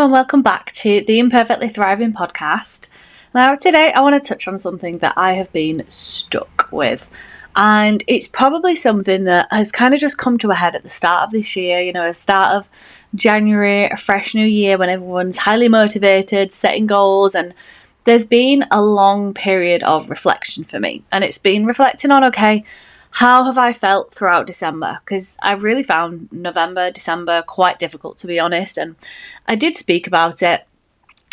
Hello and welcome back to the Imperfectly Thriving podcast. Now today I want to touch on something that I have been stuck with, and it's probably something that has kind of just come to a head at the start of this year, the start of January, a fresh new year when everyone's highly motivated, setting goals, and there's been a long period of reflection for me, and it's been reflecting on, okay, how have I felt throughout December? Because I've really found November, December quite difficult, to be honest. And I did speak about it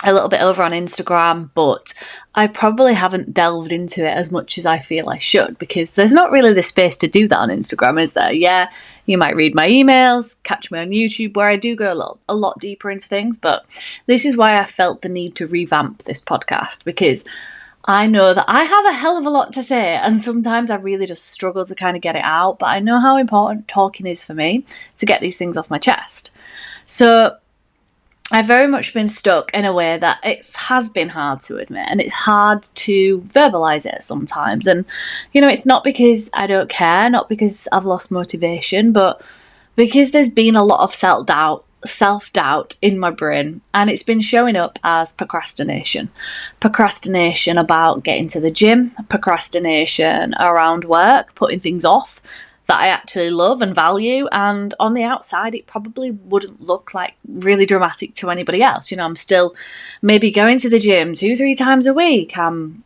a little bit over on Instagram, but I probably haven't delved into it as much as I feel I should, because there's not really the space to do that on Instagram, is there? Yeah, you might read my emails, catch me on YouTube, where I do go a lot deeper into things. But this is why I felt the need to revamp this podcast, because I know that I have a hell of a lot to say, and sometimes I really just struggle to kind of get it out, but I know how important talking is for me to get these things off my chest. So I've very much been stuck in a way that it has been hard to admit, and it's hard to verbalise it sometimes. And, it's not because I don't care, not because I've lost motivation, but because there's been a lot of self-doubt in my brain, and it's been showing up as procrastination about getting to the gym, procrastination around work, putting things off that I actually love and value, and on the outside it probably wouldn't look like really dramatic to anybody else. I'm still maybe going to the gym 2-3 times a week, I'm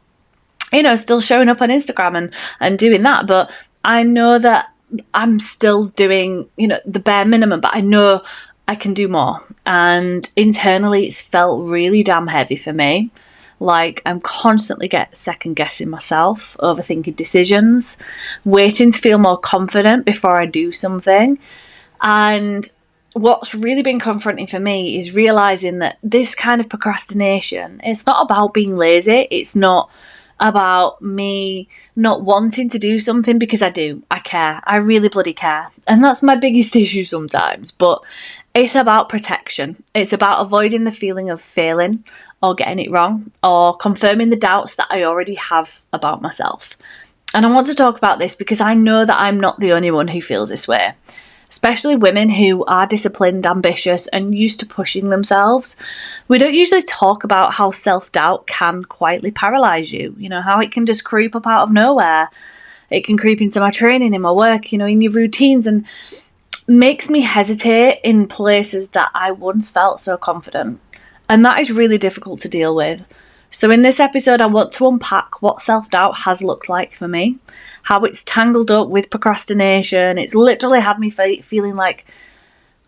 still showing up on Instagram and doing that, but I know that I'm still doing the bare minimum, but I know I can do more. And internally it's felt really damn heavy for me. Like I'm constantly second guessing myself, overthinking decisions, waiting to feel more confident before I do something. And what's really been confronting for me is realising that this kind of procrastination, it's not about being lazy, it's not about me not wanting to do something, because I care, I really bloody care, and that's my biggest issue sometimes. But it's about protection. It's about avoiding the feeling of failing or getting it wrong or confirming the doubts that I already have about myself. And I want to talk about this because I know that I'm not the only one who feels this way, especially women who are disciplined, ambitious, and used to pushing themselves. We don't usually talk about how self-doubt can quietly paralyse you, how it can just creep up out of nowhere. It can creep into my training, in my work, in your routines, and makes me hesitate in places that I once felt so confident. And that is really difficult to deal with. So in this episode, I want to unpack what self-doubt has looked like for me, how it's tangled up with procrastination. It's literally had me feeling like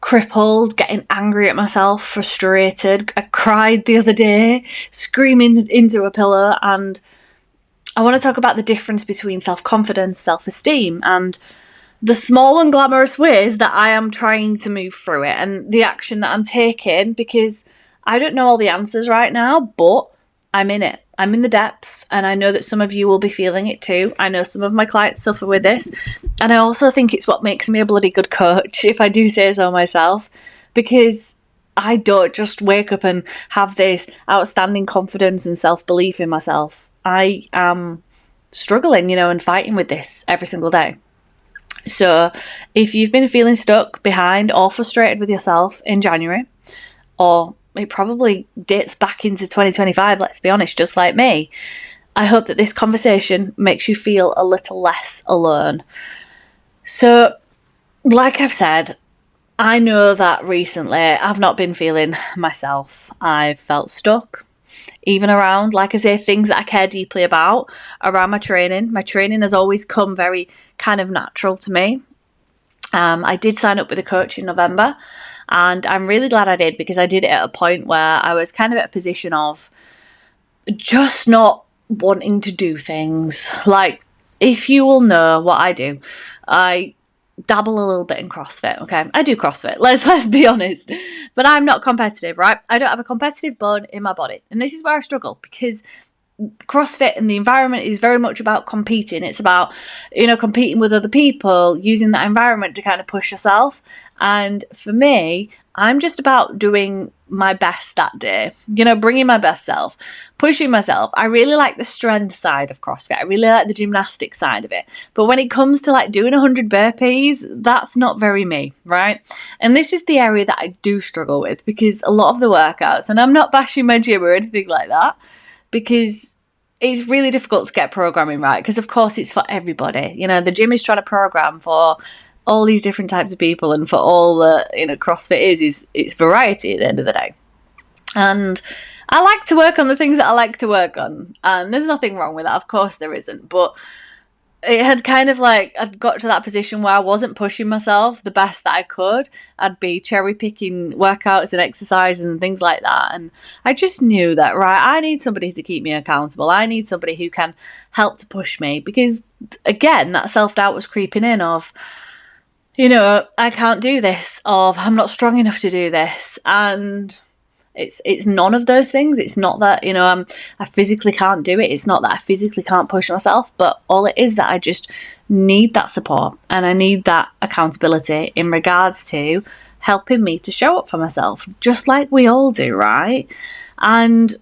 crippled, getting angry at myself, frustrated. I cried the other day, screaming into a pillow. And I want to talk about the difference between self-confidence, self-esteem, and the small and glamorous ways that I am trying to move through it, and the action that I'm taking, because I don't know all the answers right now, but I'm in it. I'm in the depths, and I know that some of you will be feeling it too. I know some of my clients suffer with this, and I also think it's what makes me a bloody good coach, if I do say so myself, because I don't just wake up and have this outstanding confidence and self-belief in myself. I am struggling, and fighting with this every single day. So if you've been feeling stuck, behind, or frustrated with yourself in January, or it probably dates back into 2025, let's be honest, just like me, I hope that this conversation makes you feel a little less alone. So, like I've said, I know that recently I've not been feeling myself. I've felt stuck, even around, like I say, things that I care deeply about, around my training. My training has always come very kind of natural to me. I did sign up with a coach in November, and I'm really glad I did, because I did it at a point where I was kind of at a position of just not wanting to do things. Like, if you will know what I do, I dabble a little bit in CrossFit, okay? I do CrossFit, let's be honest. But I'm not competitive, right? I don't have a competitive bone in my body. And this is where I struggle, because CrossFit and the environment is very much about competing. It's about, competing with other people, using that environment to kind of push yourself. And for me, I'm just about doing my best that day, bringing my best self, pushing myself. I really like the strength side of CrossFit. I really like the gymnastic side of it. But when it comes to like doing 100 burpees, that's not very me, right? And this is the area that I do struggle with, because a lot of the workouts, and I'm not bashing my gym or anything like that, because it's really difficult to get programming right, because of course it's for everybody. The gym is trying to program for all these different types of people, and for all that CrossFit is it's variety at the end of the day. And I like to work on the things that I like to work on, and there's nothing wrong with that, of course there isn't. But it had kind of like, I'd got to that position where I wasn't pushing myself the best that I could. I'd be cherry picking workouts and exercises and things like that. And I just knew that, right, I need somebody to keep me accountable. I need somebody who can help to push me, because again, that self-doubt was creeping in of, I can't do this, of I'm not strong enough to do this. And it's none of those things. It's not that, I physically can't do it. It's not that I physically can't push myself, but all it is that I just need that support, and I need that accountability in regards to helping me to show up for myself, just like we all do, right? And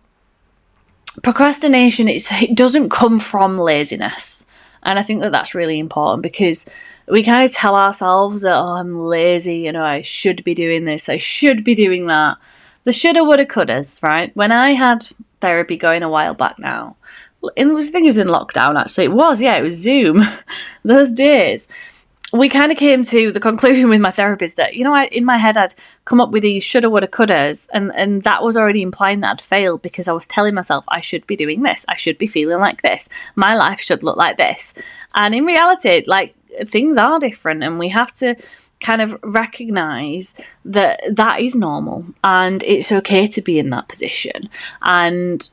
procrastination, it doesn't come from laziness. And I think that that's really important, because we kind of tell ourselves that, oh, I'm lazy, I should be doing this, I should be doing that. The shoulda, woulda, couldas, right? When I had therapy going a while back now, I think it was in lockdown actually. It was Zoom. Those days, we kind of came to the conclusion with my therapist that, in my head I'd come up with these shoulda, woulda, couldas, and that was already implying that I'd failed, because I was telling myself I should be doing this, I should be feeling like this, my life should look like this. And in reality, like, things are different, and we have to kind of recognize that that is normal, and it's okay to be in that position. And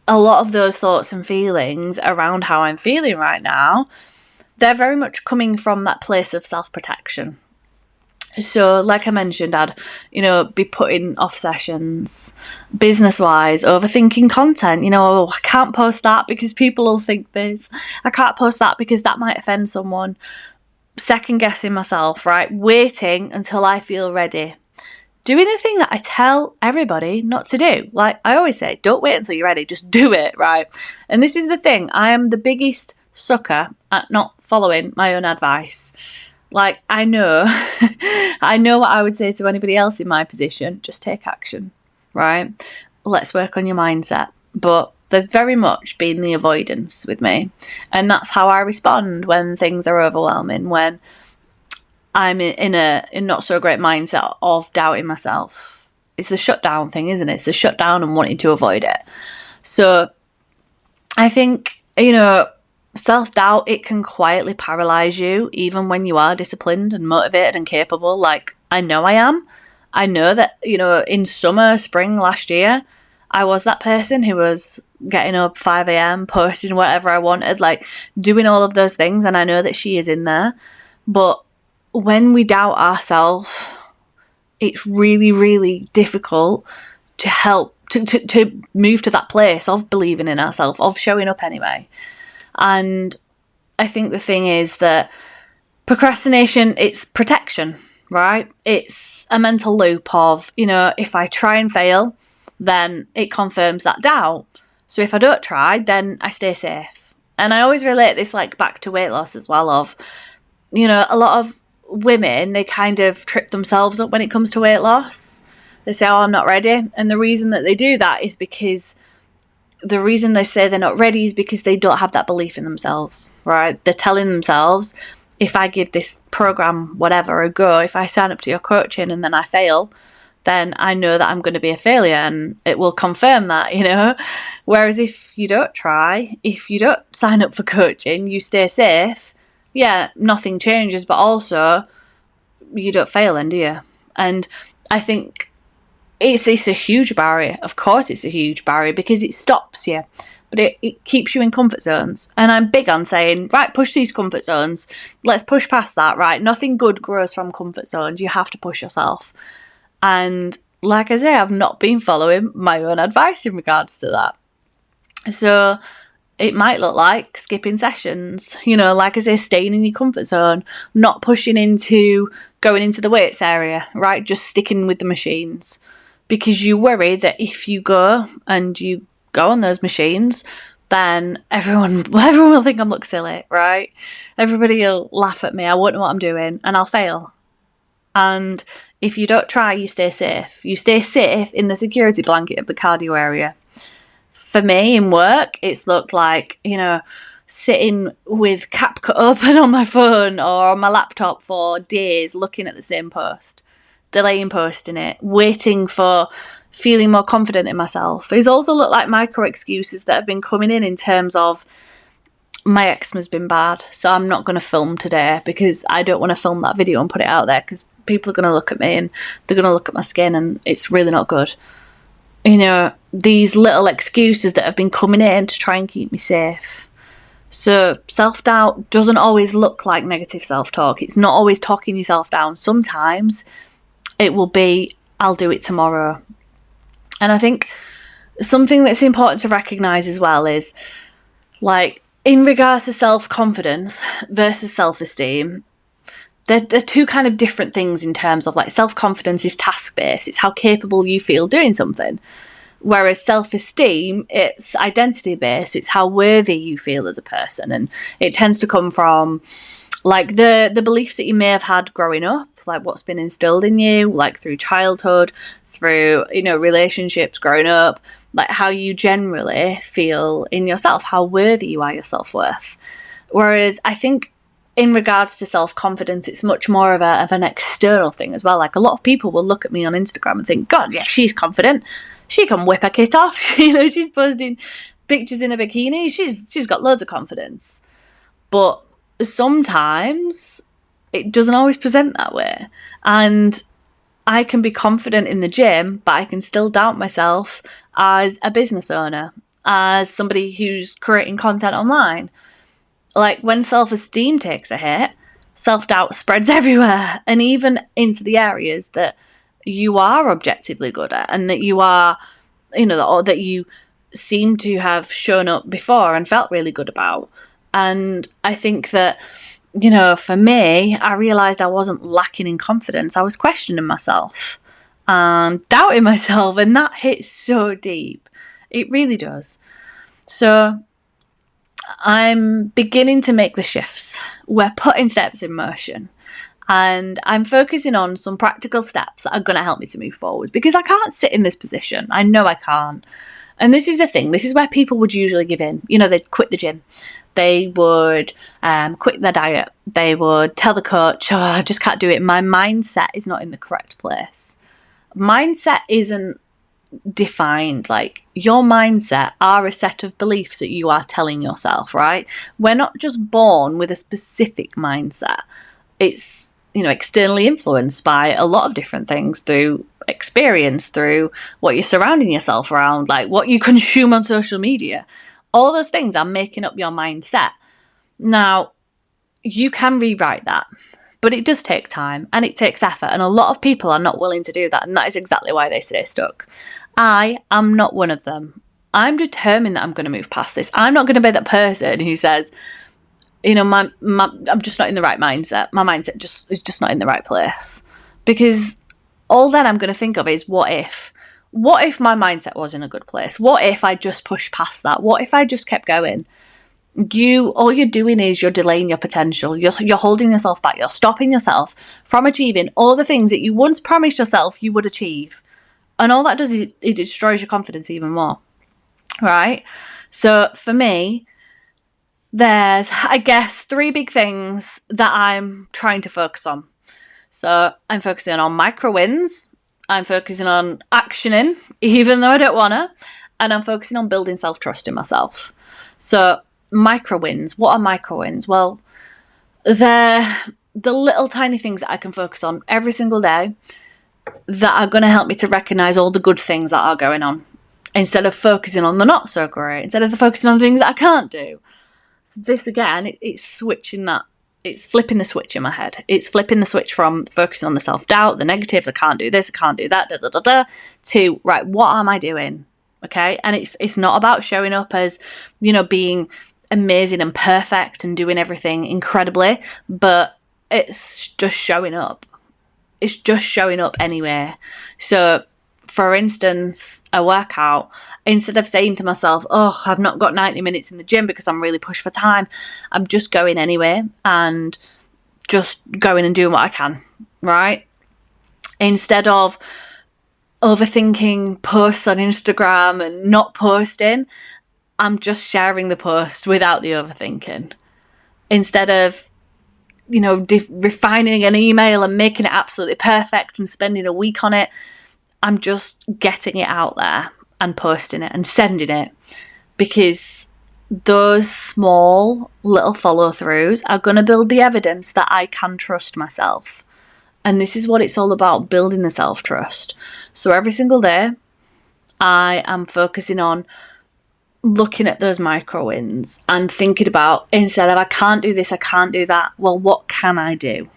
a lot of those thoughts and feelings around how I'm feeling right now, they're very much coming from that place of self-protection. So like I mentioned, I'd, be putting off sessions, business-wise, overthinking content. I can't post that because people will think this. I can't post that because that might offend someone. Second guessing myself, right? Waiting until I feel ready. Doing the thing that I tell everybody not to do. Like I always say, don't wait until you're ready, just do it, right? And this is the thing, I am the biggest sucker at not following my own advice. Like, I know what I would say to anybody else in my position, just take action, right? Let's work on your mindset. But there's very much been the avoidance with me. And that's how I respond when things are overwhelming, when I'm in not so great mindset of doubting myself. It's the shutdown thing, isn't it? It's the shutdown and wanting to avoid it. So I think, self-doubt, it can quietly paralyze you even when you are disciplined and motivated and capable. Like, I know I am. I know that, in summer, spring last year, I was that person who was getting up 5 a.m, posting whatever I wanted, like doing all of those things. And I know that she is in there. But when we doubt ourselves, it's really, really difficult to help to move to that place of believing in ourselves, of showing up anyway. And I think the thing is that procrastination, it's protection, right? It's a mental loop of, if I try and fail, then it confirms that doubt. So if I don't try, then I stay safe. And I always relate this like back to weight loss as well, of, a lot of women, they kind of trip themselves up when it comes to weight loss. They say, oh, I'm not ready. And the reason that they do that is because the reason they say they're not ready is because they don't have that belief in themselves, right? They're telling themselves, if I give this program, whatever, a go, if I sign up to your coaching and then I fail, then I know that I'm going to be a failure, and it will confirm that, Whereas if you don't try, if you don't sign up for coaching, you stay safe, yeah, nothing changes, but also you don't fail then, do you? And I think it's a huge barrier. Of course it's a huge barrier, because it stops you, but it keeps you in comfort zones. And I'm big on saying, right, push these comfort zones. Let's push past that, right? Nothing good grows from comfort zones. You have to push yourself. And like I say, I've not been following my own advice in regards to that. So it might look like skipping sessions, like I say, staying in your comfort zone, not pushing into going into the weights area, right? Just sticking with the machines, because you worry that if you go and you go on those machines, then everyone will think I look silly, right? Everybody will laugh at me. I won't know what I'm doing and I'll fail. And if you don't try, you stay safe. You stay safe in the security blanket of the cardio area. For me in work, it's looked like, sitting with CapCut open on my phone or on my laptop for days looking at the same post, delaying posting it, waiting for feeling more confident in myself. It's also looked like micro excuses that have been coming in terms of my eczema's been bad, so I'm not going to film today because I don't want to film that video and put it out there because people are going to look at me and they're going to look at my skin and it's really not good. These little excuses that have been coming in to try and keep me safe. So self-doubt doesn't always look like negative self-talk. It's not always talking yourself down. Sometimes it will be, I'll do it tomorrow. And I think something that's important to recognise as well is, like, in regards to self-confidence versus self-esteem, they're two kind of different things in terms of, like, self-confidence is task-based. It's how capable you feel doing something. Whereas self-esteem, it's identity-based. It's how worthy you feel as a person. And it tends to come from, like, the beliefs that you may have had growing up, like what's been instilled in you, like through childhood, through, relationships growing up, like how you generally feel in yourself, how worthy you are, your self-worth. Whereas I think in regards to self-confidence, it's much more of an external thing as well. Like, a lot of people will look at me on Instagram and think, God, yeah, she's confident. She can whip her kit off. She's posting pictures in a bikini. She's got loads of confidence. But sometimes it doesn't always present that way. And I can be confident in the gym, but I can still doubt myself as a business owner, as somebody who's creating content online. Like, when self-esteem takes a hit, self-doubt spreads everywhere, and even into the areas that you are objectively good at and that you are, or that you seem to have shown up before and felt really good about. And I think that, for me, I realised I wasn't lacking in confidence. I was questioning myself and doubting myself, and that hits so deep. It really does. So I'm beginning to make the shifts. We're putting steps in motion. And I'm focusing on some practical steps that are going to help me to move forward, because I can't sit in this position. I know I can't. And this is the thing. This is where people would usually give in. They'd quit the gym. They would quit their diet. They would tell the coach, oh, I just can't do it. My mindset is not in the correct place. Mindset isn't defined. Like, your mindset are a set of beliefs that you are telling yourself, right? We're not just born with a specific mindset. It's, externally influenced by a lot of different things, through experience, through what you're surrounding yourself around, like what you consume on social media. All those things are making up your mindset. Now, you can rewrite that, but it does take time and it takes effort, and a lot of people are not willing to do that, and that is exactly why they stay stuck. I am not one of them. I'm determined that I'm going to move past this. I'm not going to be that person who says, I'm just not in the right mindset. My mindset is just not in the right place. Because all then I'm going to think of is, what if? What if my mindset was in a good place? What if I just pushed past that? What if I just kept going? All you're doing is you're delaying your potential. You're holding yourself back. You're stopping yourself from achieving all the things that you once promised yourself you would achieve. And all that does is it destroys your confidence even more. Right? So for me, there's, I guess, 3 big things that I'm trying to focus on. So I'm focusing on micro wins. I'm focusing on actioning, even though I don't want to. And I'm focusing on building self-trust in myself. So micro wins. What are micro wins? Well, they're the little tiny things that I can focus on every single day that are going to help me to recognise all the good things that are going on, instead of focusing on the not so great, instead of focusing on things that I can't do. So this, again, it's switching that. It's flipping the switch in my head. It's flipping the switch from focusing on the self-doubt, the negatives, I can't do this, I can't do that, to, right, what am I doing? okay? And it's not about showing up as, being amazing and perfect and doing everything incredibly, but it's just showing up. It's just showing up anyway. So, for instance, a workout, instead of saying to myself, oh, I've not got 90 minutes in the gym because I'm really pushed for time, I'm just going anyway and just going and doing what I can, right? Instead of overthinking posts on Instagram and not posting, I'm just sharing the post without the overthinking. Instead of, refining an email and making it absolutely perfect and spending a week on it, I'm just getting it out there and posting it and sending it, because those small little follow-throughs are going to build the evidence that I can trust myself. And this is what it's all about, building the self-trust. So every single day, I am focusing on looking at those micro wins and thinking about, instead of I can't do this, I can't do that, well, what can I do?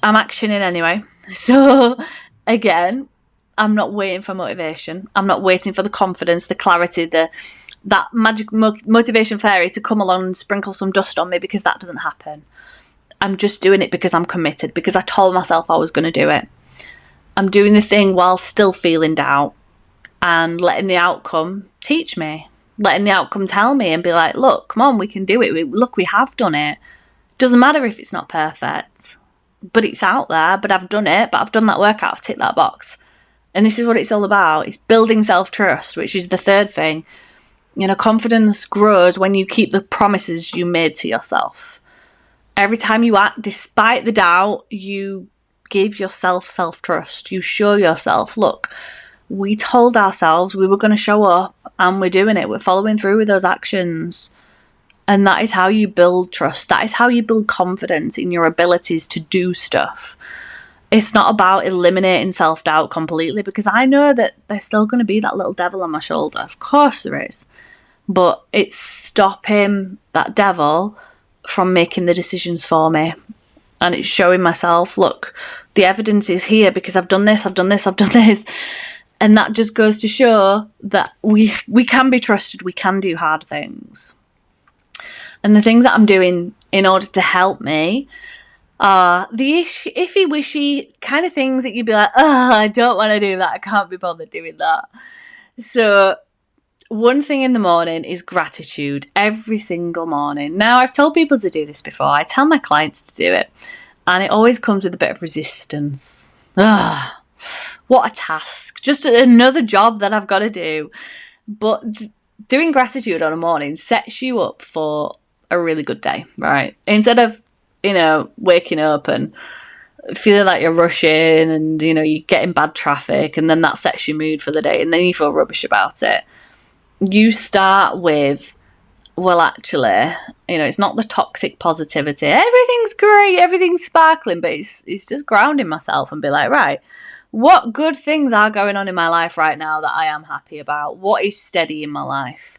I'm actioning anyway. So again, I'm not waiting for motivation. I'm not waiting for the confidence, the clarity, that magic motivation fairy to come along and sprinkle some dust on me, because that doesn't happen. I'm just doing it because I'm committed, because I told myself I was going to do it. I'm doing the thing while still feeling doubt and letting the outcome teach me, letting the outcome tell me and be like, look, come on, we can do it. Look, we have done it. Doesn't matter if it's not perfect, but it's out there, but I've done it, but I've done that workout, I've ticked that box. And this is what it's all about. It's building self-trust, which is the third thing. Confidence grows when you keep the promises you made to yourself. Every time you act despite the doubt, you give yourself self-trust. You show yourself, look, we told ourselves we were going to show up and we're doing it. We're following through with those actions. And that is how you build trust. That is how you build confidence in your abilities to do stuff. It's not about eliminating self-doubt completely, because I know that there's still going to be that little devil on my shoulder. Of course there is. But it's stopping that devil from making the decisions for me. And it's showing myself, look, the evidence is here because I've done this, I've done this, I've done this. And that just goes to show that we can be trusted, we can do hard things. And the things that I'm doing in order to help me are the iffy, wishy kind of things that you'd be like, oh, I don't want to do that. I can't be bothered doing that. So one thing in the morning is gratitude every single morning. Now, I've told people to do this before. I tell my clients to do it, and it always comes with a bit of resistance. What a task. Just another job that I've got to do. But doing gratitude on a morning sets you up for a really good day, right? Instead of, waking up and feeling like you're rushing and, you get in bad traffic, and then that sets your mood for the day, and then you feel rubbish about it. You start with, well, actually, it's not the toxic positivity. Everything's great, everything's sparkling, but it's just grounding myself and be like, right, what good things are going on in my life right now that I am happy about? What is steady in my life?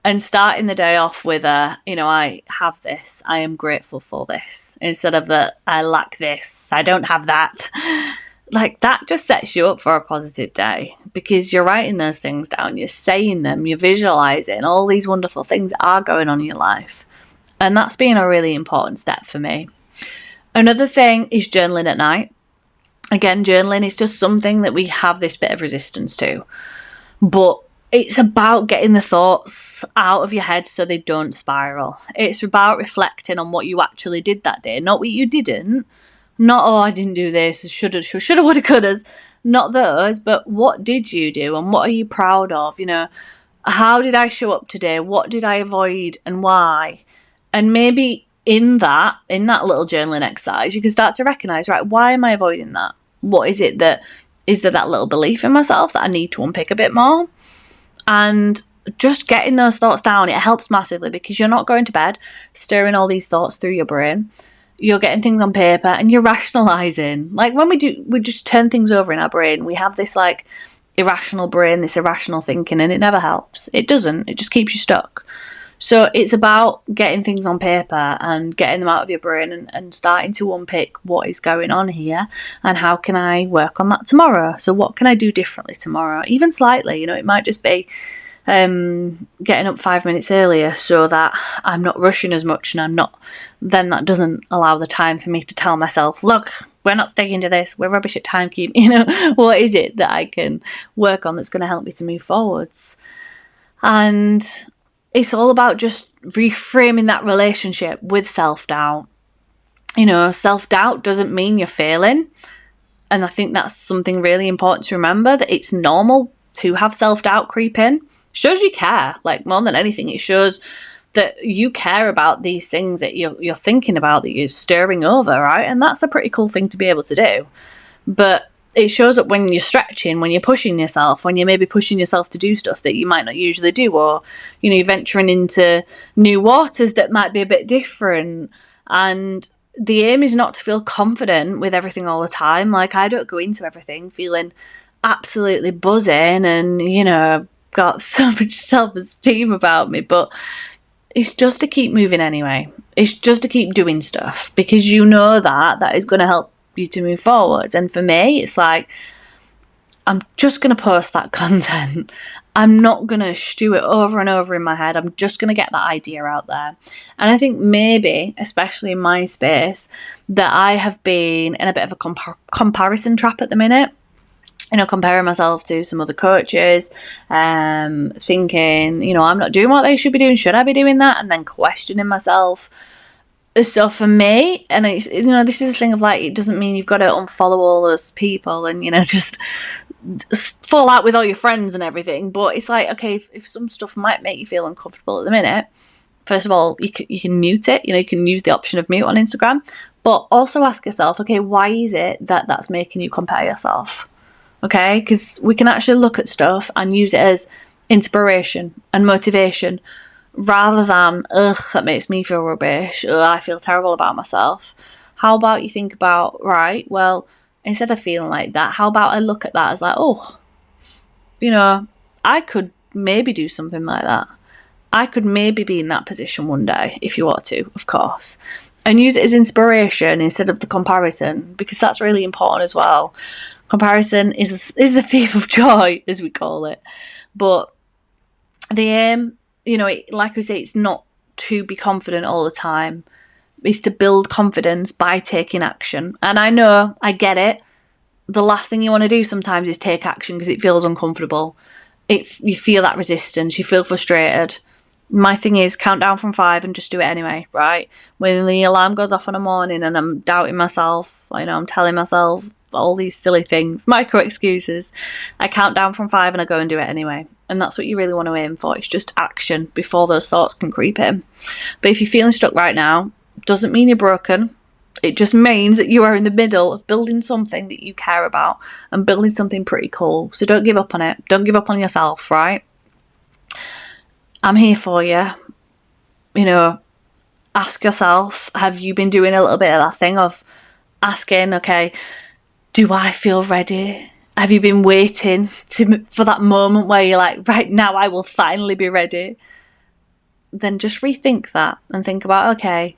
And starting the day off with I have this, I am grateful for this, instead of I lack this, I don't have that. Like, that just sets you up for a positive day, because you're writing those things down, you're saying them, you're visualizing all these wonderful things that are going on in your life. And that's been a really important step for me. Another thing is journaling at night. Again, journaling is just something that we have this bit of resistance to. But it's about getting the thoughts out of your head so they don't spiral. It's about reflecting on what you actually did that day, not what you didn't. Not, oh, I didn't do this, shoulda, woulda, coulda. Not those, but what did you do and what are you proud of? How did I show up today? What did I avoid and why? And maybe in that little journaling exercise, you can start to recognize, right, why am I avoiding that? What is it is there that little belief in myself that I need to unpick a bit more? And just getting those thoughts down, it helps massively, because you're not going to bed stirring all these thoughts through your brain. You're getting things on paper and you're rationalizing. Like, when we just turn things over in our brain. We have this irrational brain, this irrational thinking, and it never helps. It doesn't. It just keeps you stuck. So it's about getting things on paper and getting them out of your brain and starting to unpick what is going on here and how can I work on that tomorrow. So what can I do differently tomorrow, even slightly. It might just be getting up 5 minutes earlier so that I'm not rushing as much, and then that doesn't allow the time for me to tell myself, look, we're not sticking to this, we're rubbish at timekeeping. What is it that I can work on that's going to help me to move forwards? And it's all about just reframing that relationship with self-doubt. Self-doubt doesn't mean you're failing. And I think that's something really important to remember, that it's normal to have self-doubt creep in. It shows you care, like more than anything. It shows that you care about these things that you're thinking about, that you're stirring over, right? And that's a pretty cool thing to be able to do. But it shows up when you're stretching, when you're pushing yourself, when you're maybe pushing yourself to do stuff that you might not usually do, or, you're venturing into new waters that might be a bit different. And the aim is not to feel confident with everything all the time. Like, I don't go into everything feeling absolutely buzzing and, got so much self-esteem about me, but it's just to keep moving anyway. It's just to keep doing stuff, because that is going to help you to move forward. And for me, it's like, I'm just going to post that content. I'm not going to stew it over and over in my head. I'm just going to get that idea out there. And I think maybe, especially in my space, that I have been in a bit of a comparison trap at the minute. Comparing myself to some other coaches, thinking, I'm not doing what they should be doing. Should I be doing that? And then questioning myself. So for me, and it's, this is the thing of like, it doesn't mean you've got to unfollow all those people and, just fall out with all your friends and everything. But it's like, okay, if some stuff might make you feel uncomfortable at the minute, first of all, you can mute it. You can use the option of mute on Instagram, but also ask yourself, okay, why is it that that's making you compare yourself? Okay, because we can actually look at stuff and use it as inspiration and motivation, rather than, that makes me feel rubbish, I feel terrible about myself. How about you think about, right, well, instead of feeling like that, how about I look at that as like, I could maybe do something like that. I could maybe be in that position one day, if you want to, of course. And use it as inspiration instead of the comparison, because that's really important as well. Comparison is the thief of joy, as we call it. But the aim, like we say, it's not to be confident all the time. It's to build confidence by taking action. And I know, I get it. The last thing you want to do sometimes is take action because it feels uncomfortable. You feel that resistance. You feel frustrated. My thing is, count down from 5 and just do it anyway, right? When the alarm goes off in the morning and I'm doubting myself, I'm telling myself all these silly things, micro excuses, I count down from 5 and I go and do it anyway. And that's what you really want to aim for. It's just action before those thoughts can creep in. But if you're feeling stuck right now, doesn't mean you're broken. It just means that you are in the middle of building something that you care about and building something pretty cool. So don't give up on it. Don't give up on yourself, right? I'm here for you. Ask yourself, have you been doing a little bit of that thing of asking, okay, do I feel ready? Have you been waiting for that moment where you're like, right now I will finally be ready? Then just rethink that and think about, okay,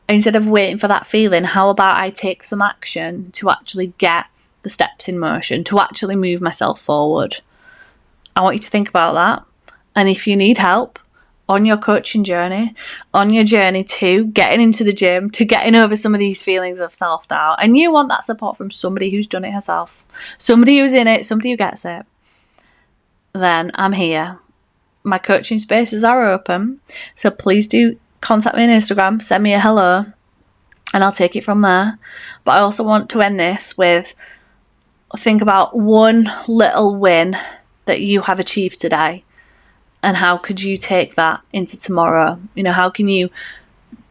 instead of waiting for that feeling, how about I take some action to actually get the steps in motion, to actually move myself forward? I want you to think about that. And if you need help on your coaching journey, on your journey to getting into the gym, to getting over some of these feelings of self-doubt, and you want that support from somebody who's done it herself, somebody who's in it, somebody who gets it, then I'm here. My coaching spaces are open. So please do contact me on Instagram, send me a hello, and I'll take it from there. But I also want to end this with, think about one little win that you have achieved today. And how could you take that into tomorrow? How can you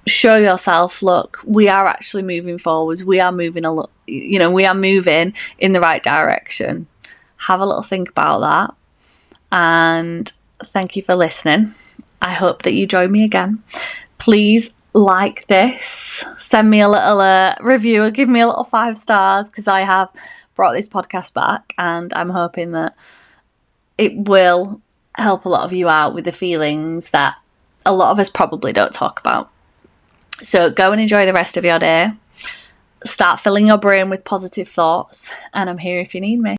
show yourself, look, we are actually moving forwards. We are moving we are moving in the right direction. Have a little think about that. And thank you for listening. I hope that you join me again. Please like this. Send me a little review or give me a little 5 stars, because I have brought this podcast back and I'm hoping that it will help a lot of you out with the feelings that a lot of us probably don't talk about. So go and enjoy the rest of your day. Start filling your brain with positive thoughts, and I'm here if you need me.